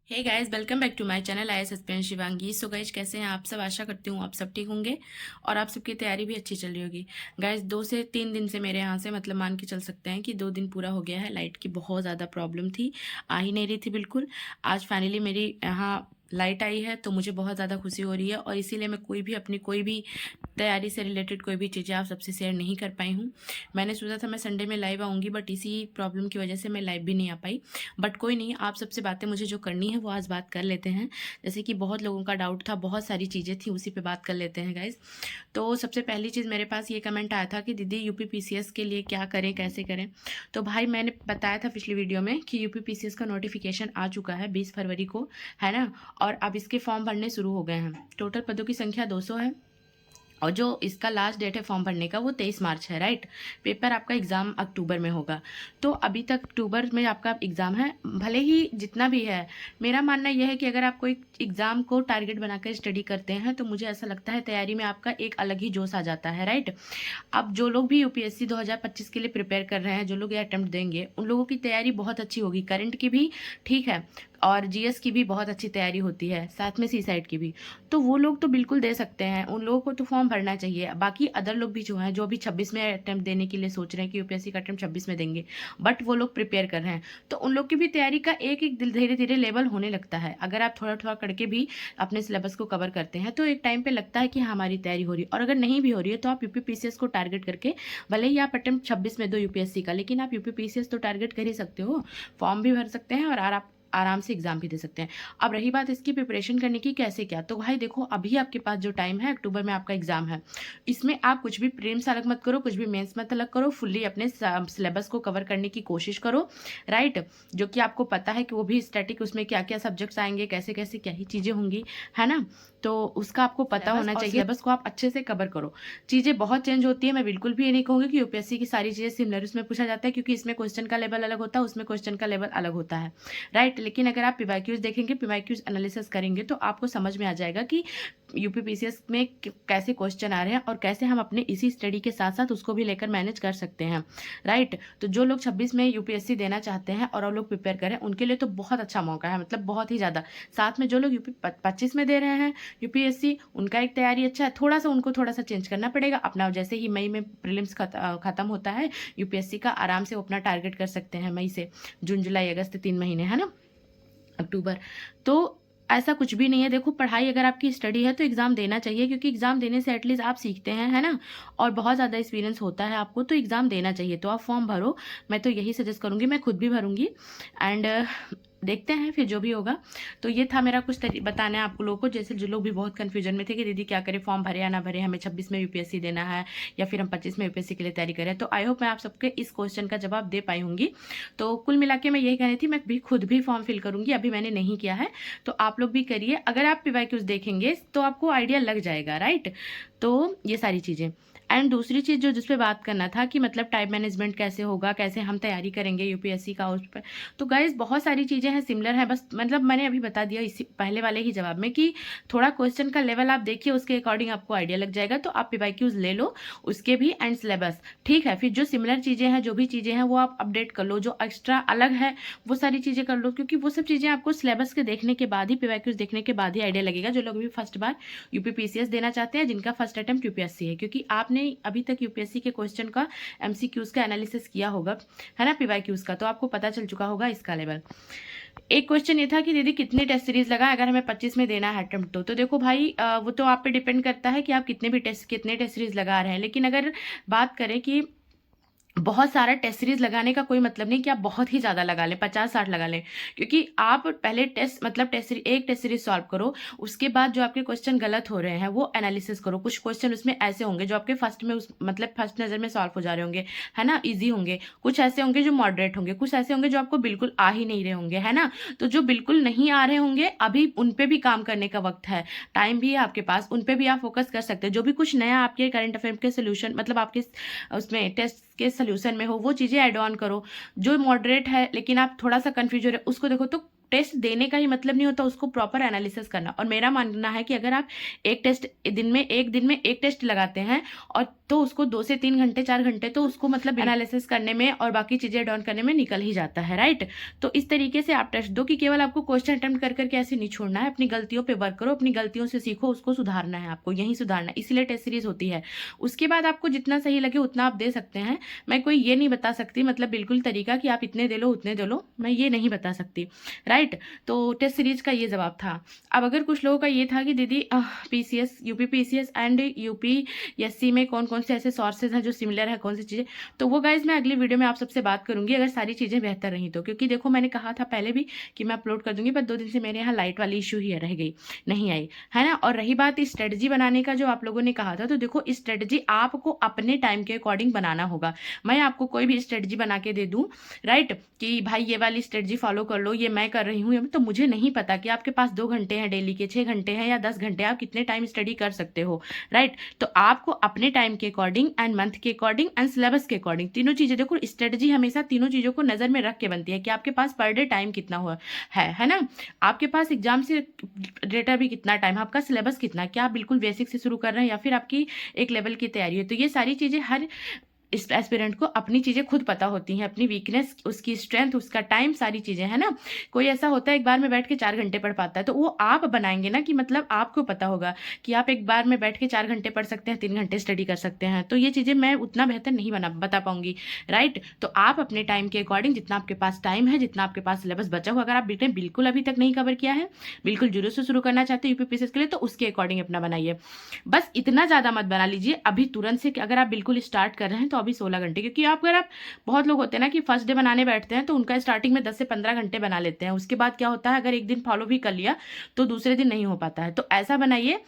Hey guys, welcome back to my channel IAS aspirant Shivangi. So guys, कैसे हैं आप सब? आशा करती हूँ आप सब ठीक होंगे और आप सबकी तैयारी भी अच्छी चल रही होगी। गाइस, 2 से 3 दिन से मेरे यहाँ से मतलब मान के चल सकते हैं कि 2 दिन पूरा हो गया है। लाइट की बहुत ज़्यादा प्रॉब्लम थी, आ ही नहीं रही थी बिल्कुल। आज फाइनली मेरी यहाँ लाइट आई है तो मुझे बहुत ज़्यादा खुशी हो रही है और इसीलिए मैं अपनी कोई भी तैयारी से रिलेटेड कोई भी चीज़ें आप सबसे शेयर नहीं कर पाई हूँ। मैंने सोचा था मैं संडे में लाइव आऊँगी, बट इसी प्रॉब्लम की वजह से मैं लाइव भी नहीं आ पाई। बट कोई नहीं, आप सबसे बातें मुझे जो करनी है वो आज बात कर लेते हैं। जैसे कि बहुत लोगों का डाउट था, बहुत सारी चीज़ें थी, उसी पे बात कर लेते हैं गाइज। तो सबसे पहली चीज़ मेरे पास ये कमेंट आया था कि दीदी यूपी पीसीएस के लिए क्या करें, कैसे करें। तो भाई मैंने बताया था पिछली वीडियो में कि यूपी पीसीएस का नोटिफिकेशन आ चुका है 20 फरवरी को, है ना। और अब इसके फॉर्म भरने शुरू हो गए हैं। टोटल पदों की संख्या 200 है और जो इसका लास्ट डेट है फॉर्म भरने का वो 23 मार्च है, राइट। पेपर आपका एग्ज़ाम अक्टूबर में होगा। तो अभी तक अक्टूबर में आपका एग्ज़ाम है, भले ही जितना भी है। मेरा मानना यह है कि अगर आप कोई एग्ज़ाम को टारगेट बनाकर स्टडी करते हैं तो मुझे ऐसा लगता है तैयारी में आपका एक अलग ही जोश आ जाता है, राइट। अब जो लोग भी यूपीएससी 2025 के लिए प्रिपेयर कर रहे हैं, जो लोग ये अटेम्प्ट देंगे, उन लोगों की तैयारी बहुत अच्छी होगी। करंट की भी ठीक है और जीएस की भी बहुत अच्छी तैयारी होती है, साथ में सी साइड की भी। तो वो लोग तो बिल्कुल दे सकते हैं, उन लोगों को तो फॉर्म भरना चाहिए। बाकी अदर लोग भी जो हैं, जो अभी 26 में अटेम्प्ट देने के लिए सोच रहे हैं कि यूपीएससी का अटेम्प्ट 26 में देंगे, बट वो लोग प्रिपेयर कर रहे हैं, तो उन लोग की भी तैयारी का एक एक धीरे धीरे लेवल होने लगता है। अगर आप थोड़ा थोड़ा करके भी अपने सिलेबस को कवर करते हैं तो एक टाइम पे लगता है कि हाँ, हमारी तैयारी हो रही है। और अगर नहीं भी हो रही है तो आप यूपी पीसीएस को टारगेट करके, भले ही आप अटेम्प्ट 26 में दो यूपीएससी का, लेकिन आप यूपी पीसीएस तो टारगेट कर ही सकते हो। फॉर्म भी भर सकते हैं और आप आराम से एग्जाम भी दे सकते हैं। अब रही बात इसकी प्रिपरेशन करने की, कैसे क्या, तो भाई देखो, अभी आपके पास जो टाइम है, अक्टूबर में आपका एग्जाम है, इसमें आप कुछ भी प्रीलिम्स अलग मत करो, कुछ भी मेंस मत अलग करो, फुल्ली अपने सिलेबस को कवर करने की कोशिश करो, राइट। जो कि आपको पता है कि वो भी स्टैटिक, उसमें क्या क्या सब्जेक्ट्स आएंगे, कैसे कैसे क्या ही चीज़ें होंगी, है ना। तो उसका आपको पता होना चाहिए। सिलेबस को आप अच्छे से कवर करो। चीज़ें बहुत चेंज होती है, मैं बिल्कुल भी ये नहीं कहूँगी कि यूपीएससी की सारी चीज़ें सिमिलर उसमें पूछा जाता है, क्योंकि इसमें क्वेश्चन का लेवल अलग होता है, उसमें क्वेश्चन का लेवल अलग होता है, राइट। लेकिन अगर आप पीवाईक्यूज देखेंगे, पीवाईक्यूज एनालिसिस करेंगे, तो आपको समझ में आ जाएगा कि यूपी पीसीएस में कैसे क्वेश्चन आ रहे हैं और कैसे हम अपने इसी स्टडी के साथ साथ उसको भी लेकर मैनेज कर सकते हैं, राइट। तो जो लोग 26 में यूपीएससी देना चाहते हैं और वो लोग प्रिपेयर करें, उनके लिए तो बहुत अच्छा मौका है, मतलब बहुत ही ज़्यादा। साथ में जो लोग यूपी 25 में दे रहे हैं यूपीएससी, उनका एक तैयारी अच्छा है, थोड़ा सा उनको थोड़ा सा चेंज करना पड़ेगा अपना। जैसे ही मई में प्रीलिम्स खत्म होता है यूपीएससी का, आराम से वो अपना टारगेट कर सकते हैं मई से। जून जुलाई अगस्त 3 महीने, है ना, अक्टूबर। तो ऐसा कुछ भी नहीं है। देखो, पढ़ाई अगर आपकी स्टडी है तो एग्ज़ाम देना चाहिए, क्योंकि एग्ज़ाम देने से एटलीस्ट आप सीखते हैं, है ना। और बहुत ज़्यादा एक्सपीरियंस होता है आपको, तो एग्ज़ाम देना चाहिए। तो आप फॉर्म भरो, मैं तो यही सजेस्ट करूँगी, मैं खुद भी भरूँगी। एंड देखते हैं फिर जो भी होगा। तो ये था मेरा कुछ बताना है आप लोगों को। जैसे जो लोग भी बहुत कन्फ्यूजन में थे कि दीदी क्या करें, फॉर्म भरे या ना भरे, हमें 26 में यूपीएससी देना है या फिर हम 25 में यूपीएससी के लिए तैयारी करें। तो आई होप मैं आप सबके इस क्वेश्चन का जवाब दे पाई होंगी। तो कुल मिला के मैं यही कहनी थी, मैं भी खुद भी फॉर्म फिल करूंगी, अभी मैंने नहीं किया है, तो आप लोग भी करिए। अगर आप पीवाईक्यूज देखेंगे तो आपको आइडिया लग जाएगा, राइट। तो ये सारी चीज़ें। एंड दूसरी चीज़ जो जिस पे बात करना था कि मतलब टाइम मैनेजमेंट कैसे होगा, कैसे हम तैयारी करेंगे यूपीएससी का, उस पर तो गाइज बहुत सारी चीज़ें हैं, सिमिलर है। बस मतलब मैंने अभी बता दिया इसी पहले वाले ही जवाब में कि थोड़ा क्वेश्चन का लेवल आप देखिए, उसके अकॉर्डिंग आपको आइडिया लग जाएगा। तो आप पीवाईक्यूज ले लो, उसके भी, एंड सिलेबस ठीक है। फिर जो सिमिलर चीज़ें हैं, जो भी चीज़ें हैं, वो आप अपडेट कर लो। जो एक्स्ट्रा अलग है वो सारी चीज़ें कर लो, क्योंकि वो सब चीज़ें आपको सिलेबस के देखने के बाद ही, पीवाईक्यूज देखने के बाद ही आइडिया लगेगा। जो लोग भी फर्स्ट बार यूपी पीसीएस देना चाहते हैं, जिनका फर्स्ट अटेम्प्ट यूपीएससी है, क्योंकि आपने अभी तक यूपीएससी के क्वेश्चन का, एमसीक्यूज का एनालिसिस किया होगा, है ना, पीवाईक्यूज का, तो आपको पता चल चुका होगा इसका लेवल। एक क्वेश्चन ये था कि दीदी कितने टेस्ट सीरीज लगा अगर हमें 25 में देना है अटेम्प्ट। तो देखो भाई, वो तो आप पे डिपेंड करता है कि आप कितने टेस्ट सीरीज लगा रहे हैं। लेकिन अगर बात करें कि बहुत सारा टेस्ट सीरीज लगाने का कोई मतलब नहीं कि आप बहुत ही ज़्यादा लगा लें, 50-60 लगा लें, क्योंकि आप पहले एक टेस्ट सीरीज सॉल्व करो, उसके बाद जो आपके क्वेश्चन गलत हो रहे हैं वो एनालिसिस करो। कुछ क्वेश्चन उसमें ऐसे होंगे जो आपके फर्स्ट में फर्स्ट नज़र में सॉल्व हो जा रहे होंगे, है ना, ईजी होंगे। कुछ ऐसे होंगे जो मॉडरेट होंगे, कुछ ऐसे होंगे जो आपको बिल्कुल आ ही नहीं रहे होंगे, है ना। तो जो बिल्कुल नहीं आ रहे होंगे, अभी उन पे भी काम करने का वक्त है, टाइम भी है आपके पास, उन पे भी आप फोकस कर सकते हैं। जो भी कुछ नया आपके करंट अफेयर के सोल्यूशन, मतलब आपके उसमें टेस्ट के सोल्यूशन में हो, वो चीज़ें ऐड ऑन करो। जो मॉडरेट है लेकिन आप थोड़ा सा कंफ्यूज हो रहे, उसको देखो। तो टेस्ट देने का ही मतलब नहीं होता, उसको प्रॉपर एनालिसिस करना। और मेरा मानना है कि अगर आप एक दिन में एक टेस्ट लगाते हैं और तो उसको 2 से 3 घंटे 4 घंटे तो उसको मतलब एनालिसिस करने में और बाकी चीज़ें डॉन करने में निकल ही जाता है, राइट। तो इस तरीके से आप टेस्ट दो कि केवल आपको क्वेश्चन अटेम्प्ट कर करके ऐसे नहीं छोड़ना है, अपनी गलतियों पे वर्क करो, अपनी गलतियों से सीखो, उसको सुधारना है, आपको यही सुधारना है, इसीलिए टेस्ट सीरीज होती है। उसके बाद आपको जितना सही लगे उतना आप दे सकते हैं। मैं कोई ये नहीं बता सकती मतलब बिल्कुल तरीका कि आप इतने दे लो उतने दे लो, मैं ये नहीं बता सकती, राइट। तो टेस्ट सीरीज का ये जवाब था। अब अगर कुछ लोगों का ये था कि दीदी PCS, UP PCS and UPSC में कौन कौन से ऐसे सोर्सेज हैं जो सिमिलर है, कौन सी चीज़ें, तो वो गाइज मैं अगली वीडियो में आप सबसे बात करूंगी अगर सारी चीज़ें बेहतर रही तो। क्योंकि देखो मैंने कहा था पहले भी कि मैं अपलोड कर दूंगी, पर 2 दिन से मेरे यहाँ लाइट वाली इशू ही रह गई, नहीं आई, है ना। और रही बात स्ट्रेटजी बनाने का जो आप लोगों ने कहा था, तो देखो स्ट्रेटजी आपको अपने टाइम के अकॉर्डिंग बनाना होगा। मैं आपको कोई भी स्ट्रेटजी बना के दे दूं, राइट, कि भाई ये वाली स्ट्रेटजी फॉलो कर लो, ये मैं कर रही हूँ, तो मुझे नहीं पता कि आपके पास 2 घंटे हैं डेली के, 6 घंटे हैं या 10 घंटे, आप कितने टाइम स्टडी कर सकते हो, राइट। तो आपको अपने टाइम के अकॉर्डिंग एंड मंथ के अकॉर्डिंग एंड सिलेबस के अकॉर्डिंग तीनों चीजें देखो, स्ट्रेटजी हमेशा तीनों चीजों को नजर में रख के बनती है कि आपके पास पर डे टाइम कितना हुआ है ना, आपके पास एग्जाम से डेटा भी कितना टाइम, आपका सिलेबस कितना, क्या आप बिल्कुल बेसिक से शुरू कर रहे हैं या फिर आपकी एक लेवल की तैयारी है। तो ये सारी चीजें हर इस एस्पिरेंट को अपनी चीज़ें खुद पता होती हैं, अपनी वीकनेस, उसकी स्ट्रेंथ, उसका टाइम, सारी चीज़ें, है ना। कोई ऐसा होता है एक बार में बैठ के 4 घंटे पढ़ पाता है, तो वो आप बनाएंगे ना कि मतलब आपको पता होगा कि आप एक बार में बैठ के 4 घंटे पढ़ सकते हैं, 3 घंटे स्टडी कर सकते हैं। तो ये चीज़ें मैं उतना बेहतर नहीं बता पाऊंगी, राइट। तो आप अपने टाइम के अकॉर्डिंग जितना आपके पास टाइम है, जितना आपके पास सिलेबस बचा हुआ, अगर आप बिल्कुल अभी तक नहीं कवर किया है, बिल्कुल जीरो से शुरू करना चाहते हैं यूपीपीसीएस के लिए, तो उसके अकॉर्डिंग अपना बनाइए। बस इतना ज़्यादा मत बना लीजिए अभी तुरंत से, अगर आप बिल्कुल स्टार्ट कर रहे हैं तो अभी 16 घंटे, क्योंकि अगर आप, बहुत लोग होते हैं ना कि फर्स्ट डे बनाने बैठते हैं तो उनका स्टार्टिंग में 10 से 15 घंटे बना लेते हैं, उसके बाद क्या होता है अगर एक दिन फॉलो भी कर लिया तो दूसरे दिन नहीं हो पाता है। तो ऐसा बनाइए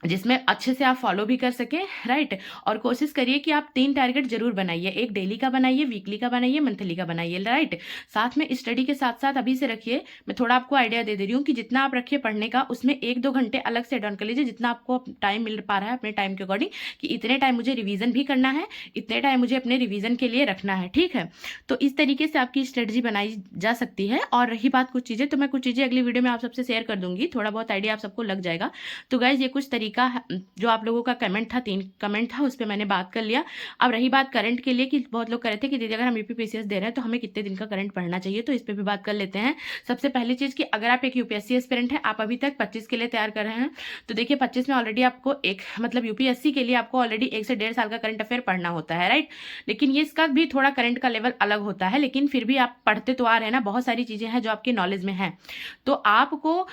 जिसमें अच्छे से आप फॉलो भी कर सकें, राइट। और कोशिश करिए कि आप 3 टारगेट जरूर बनाइए, एक डेली का बनाइए, वीकली का बनाइए, मंथली का बनाइए, राइट। साथ में स्टडी के साथ साथ अभी से रखिए, मैं थोड़ा आपको आइडिया दे रही हूँ कि जितना आप रखिए पढ़ने का, उसमें 1-2 घंटे अलग से डन कर लीजिए, जितना आपको टाइम मिल पा रहा है अपने टाइम के अकॉर्डिंग, कि इतने टाइम मुझे रिविजन भी करना है, इतने टाइम मुझे अपने रिविजन के लिए रखना है, ठीक है। तो इस तरीके से आपकी स्ट्रेटजी बनाई जा सकती है। और रही बात कुछ चीज़ें, तो मैं कुछ चीज़ें अगली वीडियो में आप सबसे शेयर कर दूंगी, थोड़ा बहुत आइडिया आप सबको लग जाएगा। तो गाइज ये कुछ तरीका जो आप लोगों का कमेंट था, 3 कमेंट था, उस पर मैंने बात कर लिया। अब रही बात करंट के लिए, कि बहुत लोग कह रहे थे कि दीदी अगर हम यूपीपीसीएस दे रहे हैं तो हमें कितने दिन का करंट पढ़ना चाहिए, तो इस पर भी बात कर लेते हैं। सबसे पहली चीज़ कि अगर आप एक यूपीएससी एस्पिरेंट है, आप अभी तक 25 के लिए तैयार कर रहे हैं, तो देखिए 25 में ऑलरेडी आपको एक मतलब यूपीएससी के लिए आपको ऑलरेडी 1 से 1.5 साल का करंट अफेयर पढ़ना होता है, राइट। लेकिन ये इसका भी थोड़ा करंट का लेवल अलग होता है, लेकिन फिर भी आप पढ़ते तो आ रहे हैं ना, बहुत सारी चीज़ें हैं जो आपके नॉलेज में हैं। तो आपको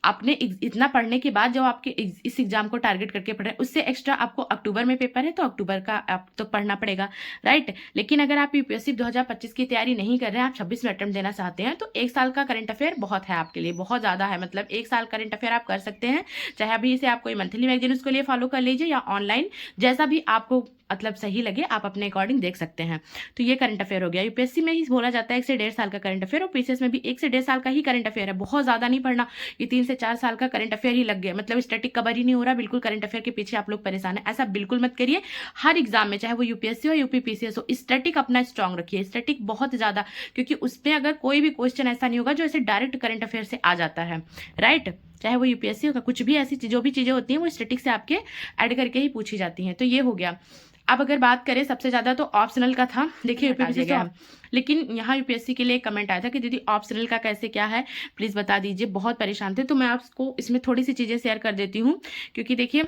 आपने इतना पढ़ने के बाद जो आपके इस एग्जाम को टारगेट करके पढ़ रहे हैं, उससे एक्स्ट्रा आपको अक्टूबर में पेपर है तो अक्टूबर का आप तो पढ़ना पड़ेगा, राइट। लेकिन अगर आप यूपीएससी 2025 की तैयारी नहीं कर रहे हैं, आप 26 में अटेम्प्ट देना चाहते हैं, तो 1 साल का करंट अफेयर बहुत है आपके लिए, बहुत ज़्यादा है। मतलब 1 साल करंट अफेयर आप कर सकते हैं, चाहे अभी से आप कोई मंथली मैगजीन उसके लिए फॉलो कर लीजिए या ऑनलाइन, जैसा भी आपको मतलब सही लगे आप अपने अकॉर्डिंग देख सकते हैं। तो ये करंट अफेयर हो गया। यूपीएससी में ही बोला जाता है 1 से 1.5 साल का करंट अफेयर, और पीसीएस में भी 1 से 1.5 साल का ही करंट अफेयर है, बहुत ज़्यादा नहीं पढ़ना। ये 3 से 4 साल का करंट अफेयर ही लग गया, मतलब स्टैटिक कवर ही नहीं हो रहा, बिल्कुल करंट अफेयर के पीछे आप लोग परेशान है, ऐसा बिल्कुल मत करिए। हर एग्जाम में चाहे वो यूपीएससी हो यूपीपीसीएस हो, स्टैटिक अपना स्ट्रांग रखिए, स्टैटिक बहुत ज़्यादा, क्योंकि उसमें अगर कोई भी क्वेश्चन ऐसा नहीं होगा जो ऐसे डायरेक्ट करंट अफेयर से आ जाता है, राइट। चाहे वो यूपीएससी होगा, कुछ भी ऐसी जो भी चीज़ें होती हैं वो स्टैटिक से आपके ऐड करके ही पूछी जाती हैं। तो ये हो गया। अब अगर बात करें सबसे ज़्यादा तो ऑप्शनल का था, देखिए यूपीएससी का, लेकिन यहाँ यूपीएससी के लिए कमेंट आया था कि दीदी ऑप्शनल का कैसे क्या है, प्लीज़ बता दीजिए, बहुत परेशान थे। तो मैं आपको इसमें थोड़ी सी चीज़ें शेयर कर देती हूँ, क्योंकि देखिए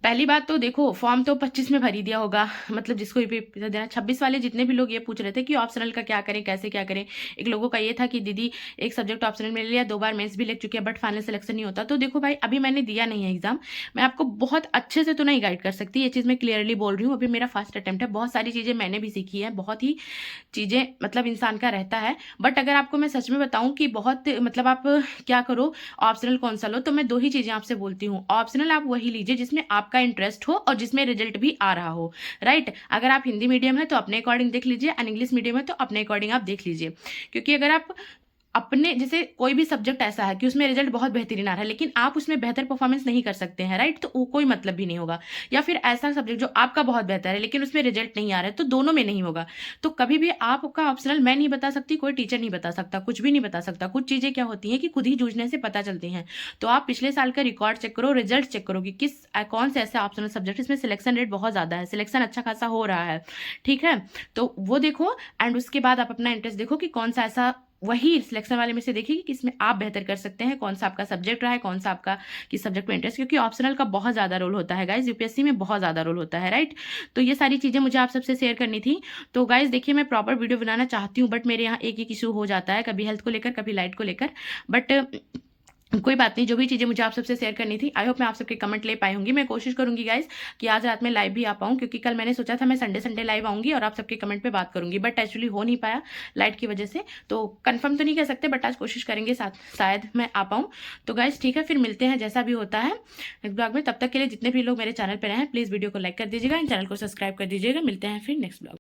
पहली बात तो देखो फॉर्म तो 25 में भर ही दिया होगा, मतलब जिसको यूपीपीसीएस देना। 26 वाले जितने भी लोग ये पूछ रहे थे कि ऑप्शनल का क्या करें, कैसे क्या करें, एक लोगों का ये था कि दीदी एक सब्जेक्ट ऑप्शनल में ले लिया, 2 बार मेंस भी ले चुके हैं, बट फाइनल सिलेक्शन नहीं होता। तो देखो भाई अभी मैंने दिया नहीं है एग्जाम, मैं आपको बहुत अच्छे से तो नहीं गाइड कर सकती, ये चीज़ मैं क्लियरली बोल रही हूँ। अभी मेरा फर्स्ट अटेम्प्ट है, बहुत सारी चीज़ें मैंने भी सीखी है, बहुत ही चीज़ें मतलब इंसान का रहता है। बट अगर आपको मैं सच में बताऊं कि बहुत मतलब आप क्या करो, ऑप्शनल कौन सा लो, तो मैं 2 ही चीज़ें आपसे बोलती हूँ। ऑप्शनल आप वही लीजिए जिसमें आपका इंटरेस्ट हो और जिसमें रिजल्ट भी आ रहा हो, राइट। अगर आप हिंदी मीडियम है तो अपने अकॉर्डिंग देख लीजिए, और इंग्लिश मीडियम है तो अपने अकॉर्डिंग आप देख लीजिए। क्योंकि अगर आप अपने जैसे कोई भी सब्जेक्ट ऐसा है कि उसमें रिजल्ट बहुत बेहतरीन आ रहा है लेकिन आप उसमें बेहतर परफॉर्मेंस नहीं कर सकते हैं, राइट, तो कोई मतलब भी नहीं होगा। या फिर ऐसा सब्जेक्ट जो आपका बहुत बेहतर है लेकिन उसमें रिजल्ट नहीं आ रहा है, तो दोनों में नहीं होगा। तो कभी भी आपका ऑप्शनल मैं नहीं बता सकती, कोई टीचर नहीं बता सकता, कुछ भी नहीं बता सकता। कुछ चीज़ें क्या होती हैं कि खुद ही जूझने से पता चलती हैं। तो आप पिछले साल का रिकॉर्ड चेक करो, रिजल्ट चेक करो कि कौन से ऐसे ऑप्शनल सब्जेक्ट इसमें सिलेक्शन रेट बहुत ज़्यादा है, सिलेक्शन अच्छा खासा हो रहा है, ठीक है, तो वो देखो। एंड उसके बाद आप अपना इंटरेस्ट देखो कि कौन सा ऐसा, वही सिलेक्शन वाले में से देखिए कि किसमें आप बेहतर कर सकते हैं, कौन सा आपका सब्जेक्ट रहा है, कौन सा आपका किस सब्जेक्ट में इंटरेस्ट, क्योंकि ऑप्शनल का बहुत ज़्यादा रोल होता है गाइज, यूपीएससी में बहुत ज़्यादा रोल होता है, राइट। तो ये सारी चीज़ें मुझे आप सबसे शेयर करनी थी। तो गाइज देखिए, मैं प्रॉपर वीडियो बनाना चाहती हूँ बट मेरे यहाँ एक एक इशू हो जाता है, कभी हेल्थ को लेकर, कभी लाइट को लेकर, बट कोई बात नहीं। जो भी चीज़ें मुझे आप सबसे शेयर करनी थी, आई होप मैं आप सबके कमेंट ले पाई होंगी। मैं कोशिश करूंगी गाइज कि आज रात में लाइव भी आ पाऊँ, क्योंकि कल मैंने सोचा था मैं संडे संडे लाइव आऊंगी और आप सबके कमेंट पे बात करूंगी, बट एक्चुअली हो नहीं पाया लाइट की वजह से। तो कंफर्म तो नहीं कह सकते बट आज कोशिश करेंगे, शायद मैं आ पाऊँ। तो गाइज ठीक है, फिर मिलते हैं जैसा भी होता है नेक्स्ट ब्लॉग में। तब तक के लिए जितने भी लोग मेरे चैनल पर रहे हैं प्लीज़ वीडियो को लाइक कर दीजिएगा, चैनल को सब्सक्राइब कर दीजिएगा। मिलते हैं फिर नेक्स्ट ब्लॉग।